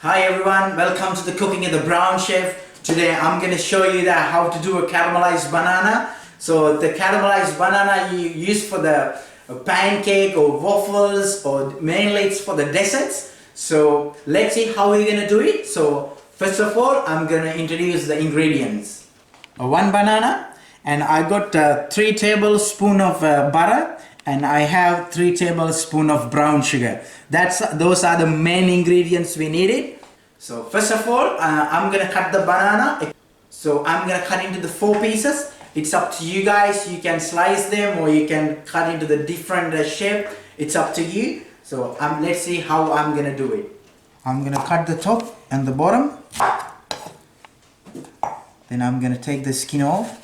Hi everyone, welcome to the Cooking at the Brown Chef. Today I'm going to show you how to do a caramelized banana. So the caramelized banana you use for the pancake or waffles, or mainly it's for the desserts. So let's see how we're going to do it. So first of all, I'm going to introduce the ingredients. One banana, and I got 3 tablespoons of butter, and I have 3 tablespoons of brown sugar. Those are the main ingredients we needed. So first of all, I'm gonna cut the banana. So I'm gonna cut into the 4 pieces. It's up to you guys. You can slice them or you can cut into the different shape. It's up to you. So let's see how I'm gonna do it. I'm gonna cut the top and the bottom. Then I'm gonna take the skin off.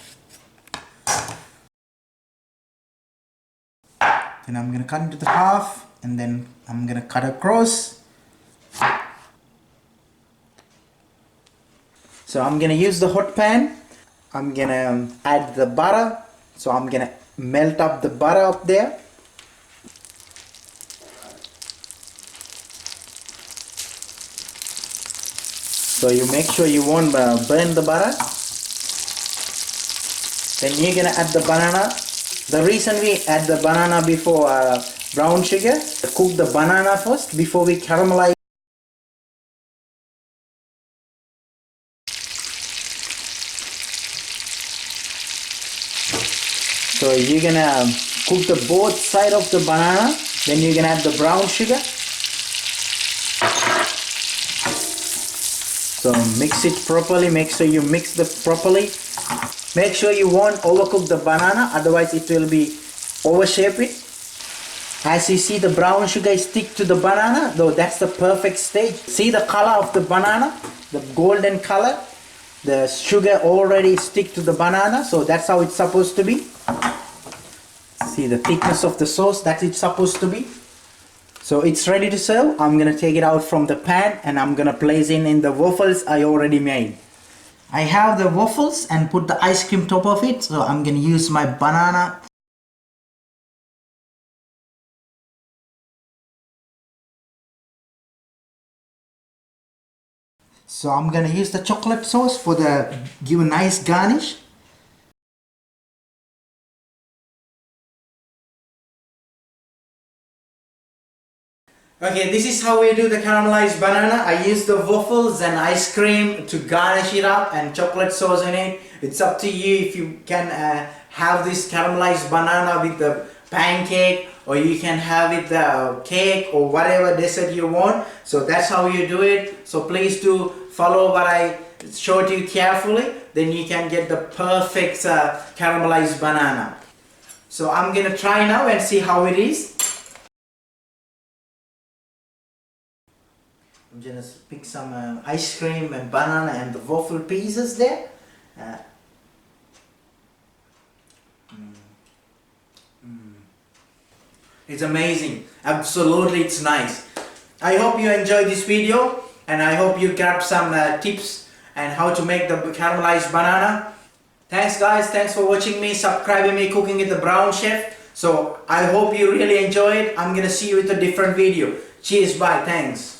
Then I'm going to cut into the half, and then I'm going to cut across. So I'm going to use the hot pan. I'm going to add the butter. So I'm going to melt up the butter up there. So you make sure you won't burn the butter. Then you're going to add the banana. The reason we add the banana before brown sugar, cook the banana first before we caramelize. So you're gonna cook the both side of the banana, then you're gonna add the brown sugar. So mix it properly, make sure you mix it properly. Make sure you won't overcook the banana, otherwise it will be overshaped. As you see, the brown sugar stick to the banana, though that's the perfect stage. See the color of the banana, the golden color. The sugar already stick to the banana, so that's how it's supposed to be. See the thickness of the sauce, that's it's supposed to be. So it's ready to serve. I'm gonna take it out from the pan and I'm gonna place it in the waffles I already made. I have the waffles and put the ice cream top of it, so I'm gonna use my banana. So I'm gonna use the chocolate sauce for give a nice garnish. Okay, this is how we do the caramelized banana. I use the waffles and ice cream to garnish it up and chocolate sauce in it. It's up to you if you can have this caramelized banana with the pancake, or you can have it the cake or whatever dessert you want. So that's how you do it. So please do follow what I showed you carefully. Then you can get the perfect caramelized banana. So I'm gonna try now and see how it is. I'm just pick some ice cream and banana and the waffle pieces there. It's amazing. Absolutely, it's nice. I hope you enjoyed this video, and I hope you grab some tips and how to make the caramelized banana. Thanks guys, thanks for watching me, subscribing me, Cooking with the Brown Chef. So I hope you really enjoy it. I'm gonna see you with a different video. Cheers, bye, thanks.